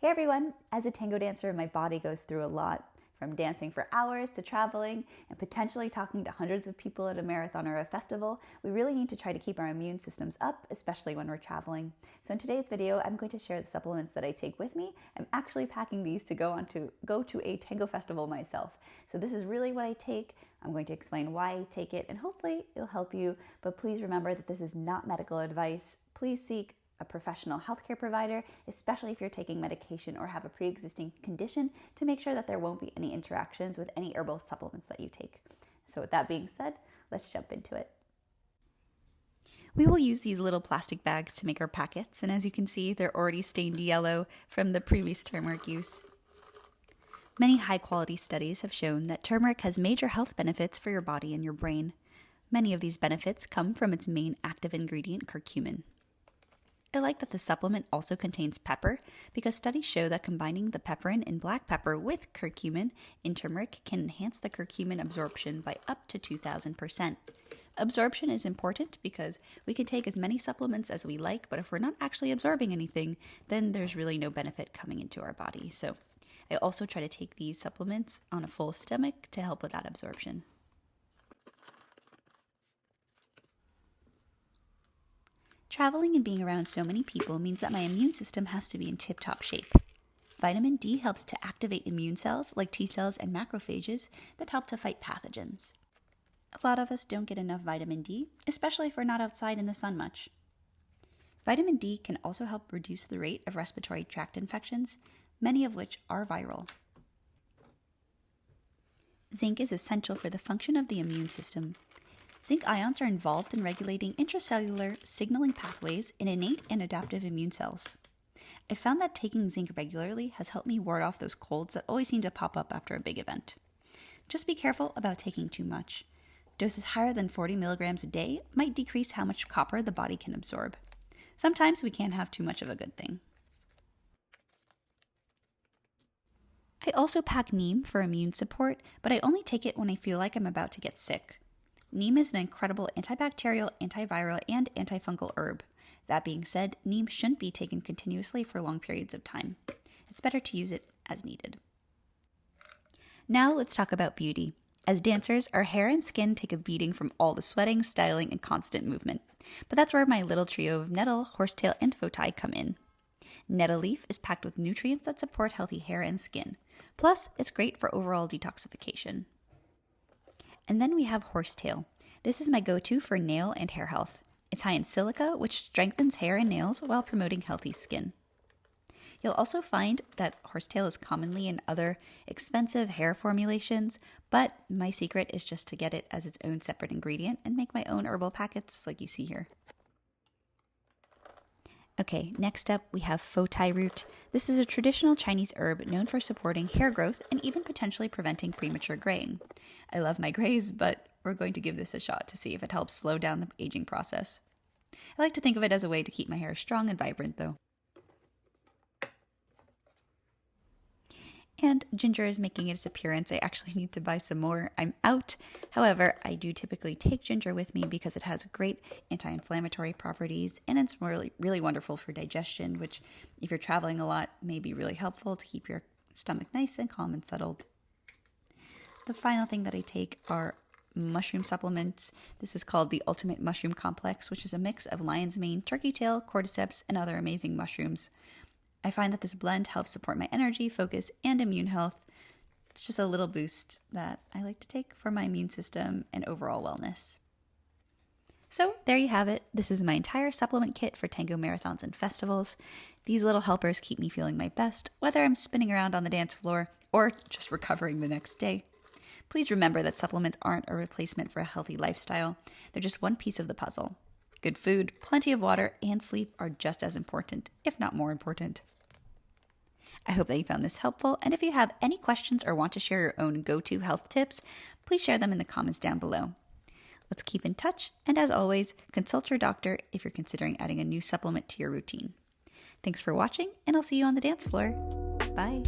Hey everyone! As a tango dancer, my body goes through a lot. From dancing for hours to traveling and potentially talking to hundreds of people at a marathon or a festival, we really need to try to keep our immune systems up, especially when we're traveling. So in today's video, I'm going to share the supplements that I take with me. I'm actually packing these to go to a tango festival myself. So this is really what I take. I'm going to explain why I take it, and hopefully it'll help you. But please remember that this is not medical advice. Please seek a professional healthcare provider, especially if you're taking medication or have a pre-existing condition, to make sure that there won't be any interactions with any herbal supplements that you take. So with that being said, let's jump into it. We will use these little plastic bags to make our packets, and as you can see, they're already stained yellow from the previous turmeric use. Many high-quality studies have shown that turmeric has major health benefits for your body and your brain. Many of these benefits come from its main active ingredient, curcumin. I like that the supplement also contains pepper because studies show that combining the pepperin in black pepper with curcumin in turmeric can enhance the curcumin absorption by up to 2,000%. Absorption is important because we can take as many supplements as we like, but if we're not actually absorbing anything, then there's really no benefit coming into our body. So I also try to take these supplements on a full stomach to help with that absorption. Traveling and being around so many people means that my immune system has to be in tip-top shape. Vitamin D helps to activate immune cells like T cells and macrophages that help to fight pathogens. A lot of us don't get enough vitamin D, especially if we're not outside in the sun much. Vitamin D can also help reduce the rate of respiratory tract infections, many of which are viral. Zinc is essential for the function of the immune system. Zinc ions are involved in regulating intracellular signaling pathways in innate and adaptive immune cells. I found that taking zinc regularly has helped me ward off those colds that always seem to pop up after a big event. Just be careful about taking too much. Doses higher than 40 milligrams a day might decrease how much copper the body can absorb. Sometimes we can't have too much of a good thing. I also pack Neem for immune support, but I only take it when I feel like I'm about to get sick. Neem is an incredible antibacterial, antiviral, and antifungal herb. That being said, Neem shouldn't be taken continuously for long periods of time. It's better to use it as needed. Now let's talk about beauty. As dancers, our hair and skin take a beating from all the sweating, styling, and constant movement. But that's where my little trio of Nettle, Horsetail, and Fotai come in. Nettle Leaf is packed with nutrients that support healthy hair and skin. Plus, it's great for overall detoxification. And then we have Horsetail. This is my go-to for nail and hair health. It's high in silica, which strengthens hair and nails while promoting healthy skin. You'll also find that Horsetail is commonly in other expensive hair formulations, but my secret is just to get it as its own separate ingredient and make my own herbal packets like you see here. Okay, next up we have Fotai root. This is a traditional Chinese herb known for supporting hair growth and even potentially preventing premature graying. I love my grays, but we're going to give this a shot to see if it helps slow down the aging process. I like to think of it as a way to keep my hair strong and vibrant though. And ginger is making its appearance. I actually need to buy some more. I'm out. However, I do typically take ginger with me because it has great anti-inflammatory properties and it's really wonderful for digestion, which if you're traveling a lot may be really helpful to keep your stomach nice and calm and settled. The final thing that I take are mushroom supplements. This is called the Ultimate Mushroom Complex, which is a mix of lion's mane, turkey tail, cordyceps, and other amazing mushrooms. I find that this blend helps support my energy, focus, and immune health. It's just a little boost that I like to take for my immune system and overall wellness. So there you have it. This is my entire supplement kit for tango marathons and festivals. These little helpers keep me feeling my best, whether I'm spinning around on the dance floor or just recovering the next day. Please remember that supplements aren't a replacement for a healthy lifestyle. They're just one piece of the puzzle. Good food, plenty of water, and sleep are just as important, if not more important. I hope that you found this helpful, and if you have any questions or want to share your own go-to health tips, please share them in the comments down below. Let's keep in touch, and as always, consult your doctor if you're considering adding a new supplement to your routine. Thanks for watching, and I'll see you on the dance floor. Bye!